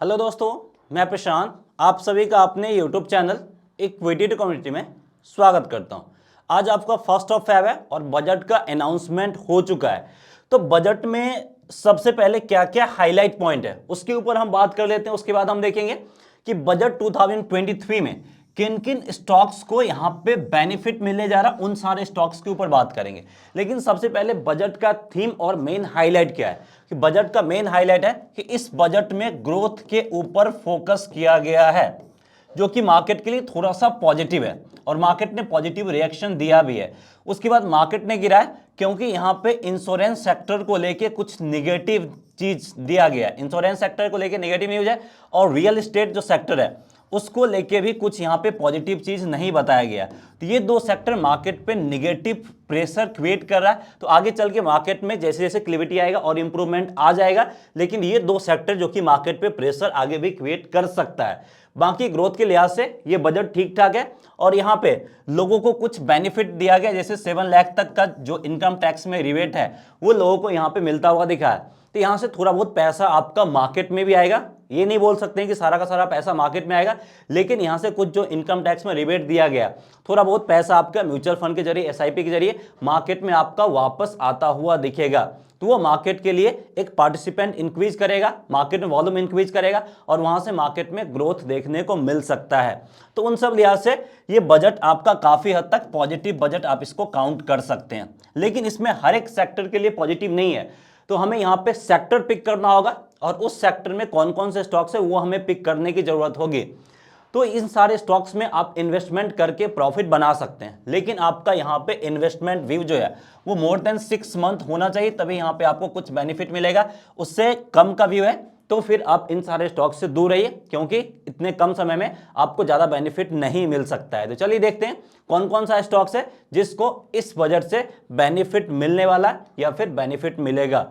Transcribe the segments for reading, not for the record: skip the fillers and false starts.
Hello दोस्तों, मैं प्रशांत आप सभी का अपने यूट्यूब चैनल इक्विटी कम्युनिटी में स्वागत करता हूं। आज आपका फर्स्ट ऑफ फेब है और बजट का अनाउंसमेंट हो चुका है। तो बजट में सबसे पहले क्या क्या हाईलाइट पॉइंट है उसके ऊपर हम बात कर लेते हैं। उसके बाद हम देखेंगे कि बजट 2023 में किन किन स्टॉक्स को यहां पे बेनिफिट मिलने जा रहा, उन सारे स्टॉक्स के ऊपर बात करेंगे। लेकिन सबसे पहले बजट का थीम और मेन हाईलाइट क्या है कि बजट का मेन हाईलाइट है कि इस बजट में ग्रोथ के ऊपर फोकस किया गया है, जो कि मार्केट के लिए थोड़ा सा पॉजिटिव है और मार्केट ने पॉजिटिव रिएक्शन दिया भी है। उसके बाद मार्केट ने गिरा है क्योंकि यहां पे इंश्योरेंस सेक्टर को लेके कुछ निगेटिव चीज दिया गया है। इंश्योरेंस सेक्टर को लेके नेगेटिव न्यूज है और रियल एस्टेट जो सेक्टर है उसको लेके भी कुछ यहाँ पे पॉजिटिव चीज नहीं बताया गया। तो ये दो सेक्टर मार्केट पे निगेटिव प्रेशर क्रिएट कर रहा है। तो आगे चल के मार्केट में जैसे जैसे क्लिविटी आएगा और इंप्रूवमेंट आ जाएगा, लेकिन ये दो सेक्टर जो कि मार्केट पे प्रेशर आगे भी क्रिएट कर सकता है। बाकी ग्रोथ के लिहाज से ये बजट ठीक ठाक है और यहाँ पे लोगों को कुछ बेनिफिट दिया गया, जैसे 7 लाख तक का जो इनकम टैक्स में रिबेट है वो लोगों को यहाँ पे मिलता हुआ दिखा है। तो यहाँ से थोड़ा बहुत पैसा आपका मार्केट में भी आएगा। ये नहीं बोल सकते हैं कि सारा का सारा पैसा मार्केट में आएगा, लेकिन यहाँ से कुछ जो इनकम टैक्स में रिबेट दिया गया, थोड़ा बहुत पैसा आपका म्यूचुअल फंड के जरिए, एसआईपी के जरिए मार्केट में आपका वापस आता हुआ दिखेगा। तो वो मार्केट के लिए एक पार्टिसिपेंट इंक्रीज करेगा, मार्केट में वॉल्यूम इंक्रीज करेगा और वहां से मार्केट में ग्रोथ देखने को मिल सकता है। तो उन सब लिहाज से ये बजट आपका काफी हद तक पॉजिटिव बजट आप इसको काउंट कर सकते हैं। लेकिन इसमें हर एक सेक्टर के लिए पॉजिटिव नहीं है, तो हमें यहाँ पे सेक्टर पिक करना होगा और उस सेक्टर में कौन कौन से स्टॉक्स है वो हमें पिक करने की जरूरत होगी। तो इन सारे स्टॉक्स में आप इन्वेस्टमेंट करके प्रॉफिट बना सकते हैं, लेकिन आपका यहाँ पे इन्वेस्टमेंट व्यू जो है वो मोर देन 6 मंथ होना चाहिए, तभी यहाँ पे आपको कुछ बेनिफिट मिलेगा। उससे कम का व्यू है तो फिर आप इन सारे स्टॉक से दूर रहिए, क्योंकि इतने कम समय में आपको ज्यादा बेनिफिट नहीं मिल सकता है। तो चलिए देखते हैं कौन कौन सा स्टॉक्स है जिसको इस बजट से बेनिफिट मिलने वाला है या फिर बेनिफिट मिलेगा।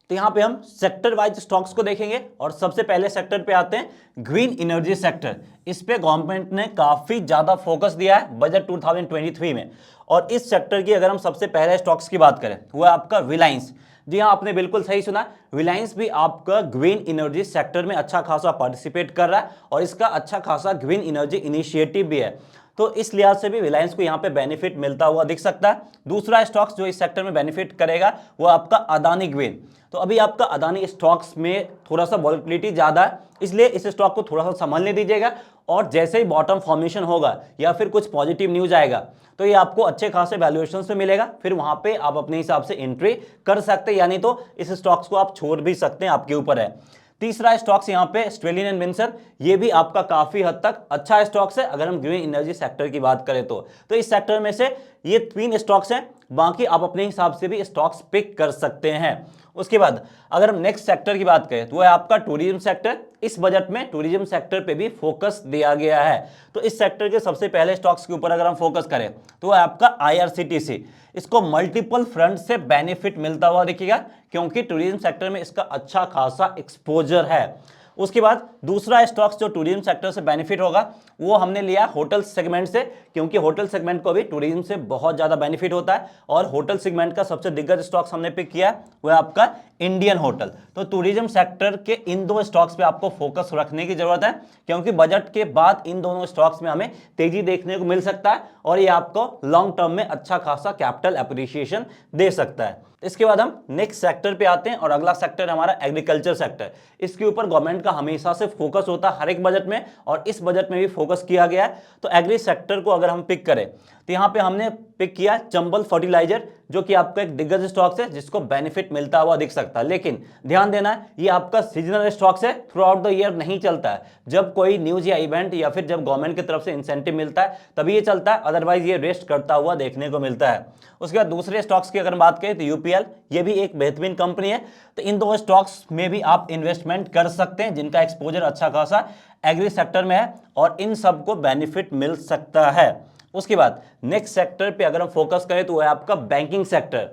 तो यहां पे हम सेक्टर वाइज स्टॉक्स को देखेंगे और सबसे पहले सेक्टर पे आते हैं ग्रीन एनर्जी सेक्टर। इस पे गवर्नमेंट ने काफी ज्यादा फोकस दिया है बजट 2023 में। और इस सेक्टर की अगर हम सबसे पहले स्टॉक्स की बात करें वो है आपका रिलायंस। जी हाँ, आपने बिल्कुल सही सुना, रिलायंस भी आपका ग्रीन एनर्जी सेक्टर में अच्छा खासा पार्टिसिपेट कर रहा है और इसका अच्छा खासा ग्रीन एनर्जी इनिशिएटिव भी है। तो इस लिहाज से भी रिलायंस को यहाँ पे बेनिफिट मिलता हुआ दिख सकता है। दूसरा स्टॉक्स जो इस सेक्टर में बेनिफिट करेगा वो आपका अदानी ग्रीन। तो अभी आपका अदानी स्टॉक्स में थोड़ा सा वॉलेटिलिटी ज्यादा है, इसलिए इस स्टॉक को थोड़ा सा संभालने दीजिएगा और जैसे ही बॉटम फॉर्मेशन होगा या फिर कुछ पॉजिटिव न्यूज आएगा तो ये आपको अच्छे खासे वैल्यूएशन में मिलेगा, फिर वहां पे आप अपने हिसाब से एंट्री कर सकते हैं, यानी तो इस स्टॉक्स को आप छोड़ भी सकते हैं, आपके ऊपर है। तीसरा स्टॉक्स यहाँ पे स्ट्रेलियन एंड विंसर, ये भी आपका काफी हद तक अच्छा स्टॉक्स है अगर हम ग्रीन एनर्जी सेक्टर की बात करें तो इस सेक्टर में से ये 3 स्टॉक्स हैं, बाकी आप अपने हिसाब से भी स्टॉक्स पिक कर सकते हैं। उसके बाद अगर हम नेक्स्ट सेक्टर की बात करें तो वो है आपका टूरिज्म सेक्टर। इस बजट में टूरिज्म सेक्टर पे भी फोकस दिया गया है। तो इस सेक्टर के सबसे पहले स्टॉक्स के ऊपर अगर हम फोकस करें तो वो है आपका आईआरसीटीसी। इसको मल्टीपल फ्रंट से बेनिफिट मिलता हुआ दिखेगा क्योंकि टूरिज्म सेक्टर में इसका अच्छा खासा एक्सपोजर है। उसके बाद दूसरा स्टॉक्स जो टूरिज्म सेक्टर से बेनिफिट होगा वो हमने लिया होटल सेगमेंट से, क्योंकि होटल सेगमेंट को भी टूरिज्म से बहुत ज्यादा बेनिफिट होता है और होटल सेगमेंट का सबसे दिग्गज स्टॉक्स हमने पिक किया है वो है आपका इंडियन होटल। तो टूरिज्म सेक्टर के इन दो स्टॉक्स पे आपको फोकस रखने की जरूरत है, क्योंकि बजट के बाद इन दोनों स्टॉक्स में हमें तेजी देखने को मिल सकता है और ये आपको लॉन्ग टर्म में अच्छा खासा कैपिटल एप्रिसिएशन दे सकता है। इसके बाद हम नेक्स्ट सेक्टर पे आते हैं और अगला सेक्टर हमारा एग्रीकल्चर सेक्टर। इसके ऊपर गवर्नमेंट का हमेशा से फोकस होता है हर एक बजट में और इस बजट में भी फोकस किया गया है। तो एग्री सेक्टर को अगर हम पिक करें तो यहाँ पे हमने पिक किया चंबल फर्टिलाइजर, जो कि आपका एक दिग्गज स्टॉक्स है जिसको बेनिफिट मिलता हुआ दिख सकता है। लेकिन ध्यान देना है ये आपका सीजनल स्टॉक्स है, थ्रू आउट द ईयर नहीं चलता है। जब कोई न्यूज या इवेंट या फिर जब गवर्नमेंट की तरफ से इंसेंटिव मिलता है तभी ये चलता है, अदरवाइज ये रेस्ट करता हुआ देखने को मिलता है। उसके बाद दूसरे स्टॉक्स की अगर बात करें तो यूपीएल, ये भी एक बेहतरीन कंपनी है। तो इन दो स्टॉक्स में भी आप इन्वेस्टमेंट कर सकते हैं जिनका एक्सपोजर अच्छा खासा एग्री सेक्टर में है और इन सबको बेनिफिट मिल सकता है। उसके बाद नेक्स्ट सेक्टर पे अगर हम फोकस करें तो वो है आपका बैंकिंग सेक्टर।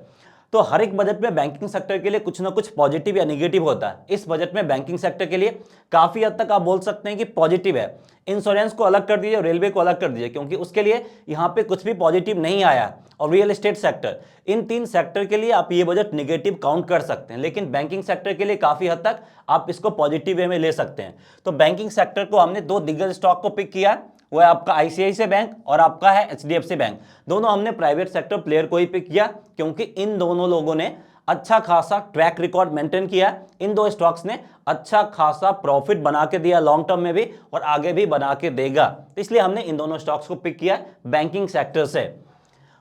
तो हर एक बजट में बैंकिंग सेक्टर के लिए कुछ ना कुछ पॉजिटिव या निगेटिव होता है। इस बजट में बैंकिंग सेक्टर के लिए काफी हद तक आप बोल सकते हैं कि पॉजिटिव है। इंश्योरेंस को अलग कर दीजिए और रेलवे को अलग कर दीजिए, क्योंकि उसके लिए यहाँ पे कुछ भी पॉजिटिव नहीं आया। और रियल एस्टेट सेक्टर, इन 3 सेक्टर के लिए आप ये बजट निगेटिव काउंट कर सकते हैं, लेकिन बैंकिंग सेक्टर के लिए काफी हद तक आप इसको पॉजिटिव वे में ले सकते हैं। तो बैंकिंग सेक्टर को हमने 2 दिग्गज स्टॉक को पिक किया, वो है आपका आईसीआईसीआई बैंक और आपका है एचडीएफसी बैंक। दोनों हमने प्राइवेट सेक्टर प्लेयर को ही पिक किया, क्योंकि इन दोनों लोगों ने अच्छा खासा ट्रैक रिकॉर्ड मेंटेन किया। इन 2 स्टॉक्स ने अच्छा खासा प्रॉफिट बना के दिया लॉन्ग टर्म में भी, और आगे भी बना के देगा। तो इसलिए हमने इन दोनों स्टॉक्स को पिक किया बैंकिंग सेक्टर से।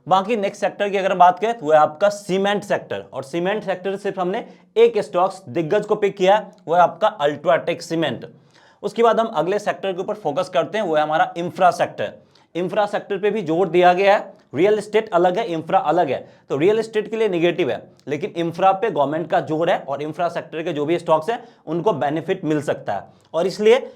बाकी नेक्स्ट सेक्टर की अगर बात करें तो वो है आपका सीमेंट सेक्टर, और सीमेंट सेक्टर सिर्फ हमने एक स्टॉक्स दिग्गज को पिक किया, वो है आपका अल्ट्राटेक सीमेंट। उसके बाद हम अगले सेक्टर के ऊपर फोकस करते हैं, वो है हमारा इंफ्रा सेक्टर। इंफ्रा सेक्टर पे भी जोर दिया गया है। रियल एस्टेट अलग है, इंफ्रा अलग है। तो रियल एस्टेट के लिए निगेटिव है, लेकिन इंफ्रा पे गवर्नमेंट का जोर है, और इंफ्रा सेक्टर के जो भी स्टॉक्स हैं उनको बेनिफिट मिल सकता है। और इसलिए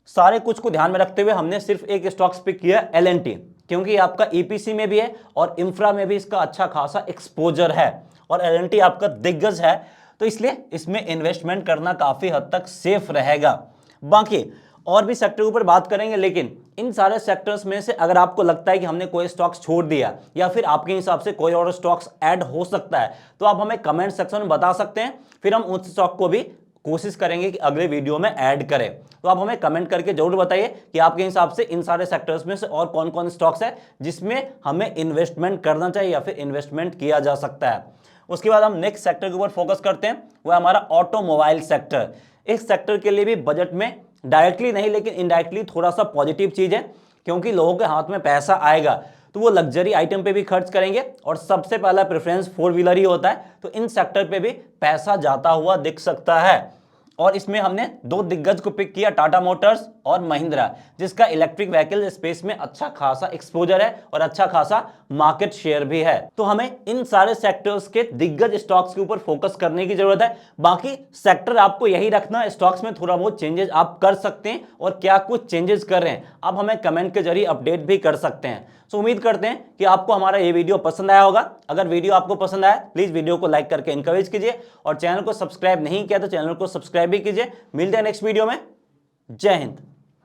सारे कुछ को ध्यान में रखते हुए हमने सिर्फ एक स्टॉक्स पिक किया, एलएनटी, क्योंकि आपका ईपीसी में भी है और इंफ्रा में भी इसका अच्छा खासा एक्सपोजर है, और एलएनटी आपका दिग्गज है, तो इसलिए इसमें इन्वेस्टमेंट करना काफी हद तक सेफ रहेगा। बाकी और भी सेक्टर के ऊपर बात करेंगे, लेकिन इन सारे सेक्टर्स में से अगर आपको लगता है कि हमने कोई स्टॉक्स छोड़ दिया या फिर आपके हिसाब से कोई और स्टॉक्स ऐड हो सकता है, तो आप हमें कमेंट सेक्शन में बता सकते हैं, फिर हम उस स्टॉक को भी कोशिश करेंगे कि अगले वीडियो में ऐड करें। तो आप हमें कमेंट करके जरूर बताइए कि आपके हिसाब से इन सारे सेक्टर्स में से और कौन कौन स्टॉक्स है जिसमें हमें इन्वेस्टमेंट करना चाहिए या फिर इन्वेस्टमेंट किया जा सकता है। उसके बाद हम नेक्स्ट सेक्टर के ऊपर फोकस करते हैं, वो है हमारा ऑटोमोबाइल सेक्टर। इस सेक्टर के लिए भी बजट में डायरेक्टली नहीं लेकिन इनडायरेक्टली थोड़ा सा पॉजिटिव चीज है, क्योंकि लोगों के हाथ में पैसा आएगा तो वो लग्जरी आइटम पे भी खर्च करेंगे, और सबसे पहला प्रेफरेंस 4 व्हीलर ही होता है। तो इन सेक्टर पे भी पैसा जाता हुआ दिख सकता है। और इसमें हमने 2 दिग्गज को पिक किया, टाटा मोटर्स और महिंद्रा, जिसका इलेक्ट्रिक व्हीकल स्पेस में अच्छा खासा एक्सपोजर है और अच्छा खासा मार्केट शेयर भी है। तो हमें इन सारे सेक्टर्स के दिग्गज स्टॉक्स के ऊपर फोकस करने की जरूरत है। बाकी सेक्टर आपको यही रखना, स्टॉक्स में थोड़ा बहुत चेंजेस आप कर सकते हैं, और क्या कुछ चेंजेस कर रहे हैं आप हमें कमेंट के जरिए अपडेट भी कर सकते हैं। सो उम्मीद करते हैं कि आपको हमारा ये वीडियो पसंद आया होगा। अगर वीडियो आपको पसंद आया प्लीज वीडियो को लाइक करके एनकरेज कीजिए, और चैनल को सब्सक्राइब नहीं किया तो चैनल को सब्सक्राइब भी कीजिए। मिलते हैं नेक्स्ट वीडियो में। जय हिंद।